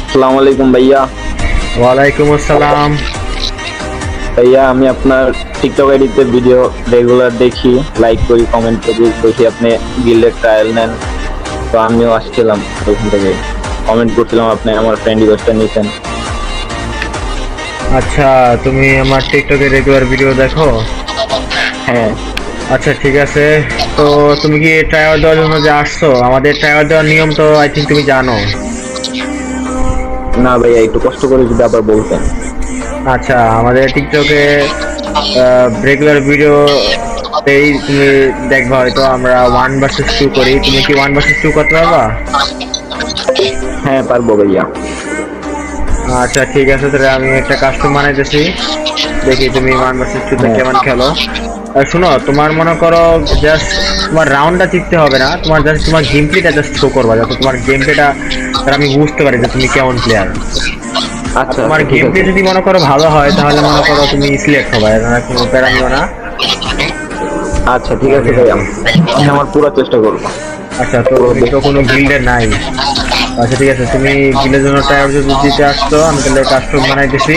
আসসালামু আলাইকুম ভাইয়া। ওয়ালাইকুম আসসালাম। ভাইয়া আমি আপনার টিকটক আইডিতে ভিডিও রেগুলার দেখি, লাইক করি, কমেন্ট করি, দেখি আপনি গিল্ডের ট্রায়াল নেন। তো আমিও আসছিলাম ওখান থেকে, কমেন্ট করছিলাম, আপনি আমার ফ্রেন্ড রিকোয়েস্টটা নিয়েছেন। আচ্ছা, তুমি আমার টিকটকে রেগুলার ভিডিও দেখো? হ্যাঁ। আচ্ছা ঠিক আছে। তো তুমি কি ট্রায়াল দেওয়ার জন্য যে আসছো? আমাদের ট্রায়াল দেওয়ার নিয়ম তো আই থিঙ্ক তুমি জানো। না ভাইয়া, একটু কষ্ট করে যদি আবার বলতেন। আচ্ছা, আমাদের টিকটকে রেগুলার ভিডিও তুমি দেখবা, হয়তো আমরা 1 vs 2 করি। তুমি কি 1 vs 2 করতে পারবা? হ্যাঁ পারবো ভাইয়া। আচ্ছা ঠিক আছে, তাহলে আমি একটা কাস্টম বানাইতেছি, দেখি তুমি 1 vs 2 হ্যাঁ। কেমন খেলো। আর শুনো, তোমার মনে করো জাস্ট তোমার রাউন্ডটা জিততে হবে না, তোমার জাস্ট তোমার গেম প্লেটা জাস্ট শো করবা, যাতে তোমার গেম প্লেটা আমি বুঝতে পারি যে তুমি কেমন প্লেয়ার। আর আচ্ছা তোমার আচ্ছা, ঠিক গেম প্লে আছে। যদি মনে করো ভালো হয়, তাহলে মনে করো তুমি সিলেক্ট হবে, এখানে কোনো প্যারা নিও না। আচ্ছা ঠিক আছে ভাইয়া, আমি আমার পুরো চেষ্টা করবো। আচ্ছা, তো তুমি তো কোনো গিল্ডে নাই। আচ্ছা ঠিক আছে, তুমি গিল্ডের জন্য ট্রায়াল যদি দিতে আসছো, আমি তাহলে কাস্টম বানাইতেছি।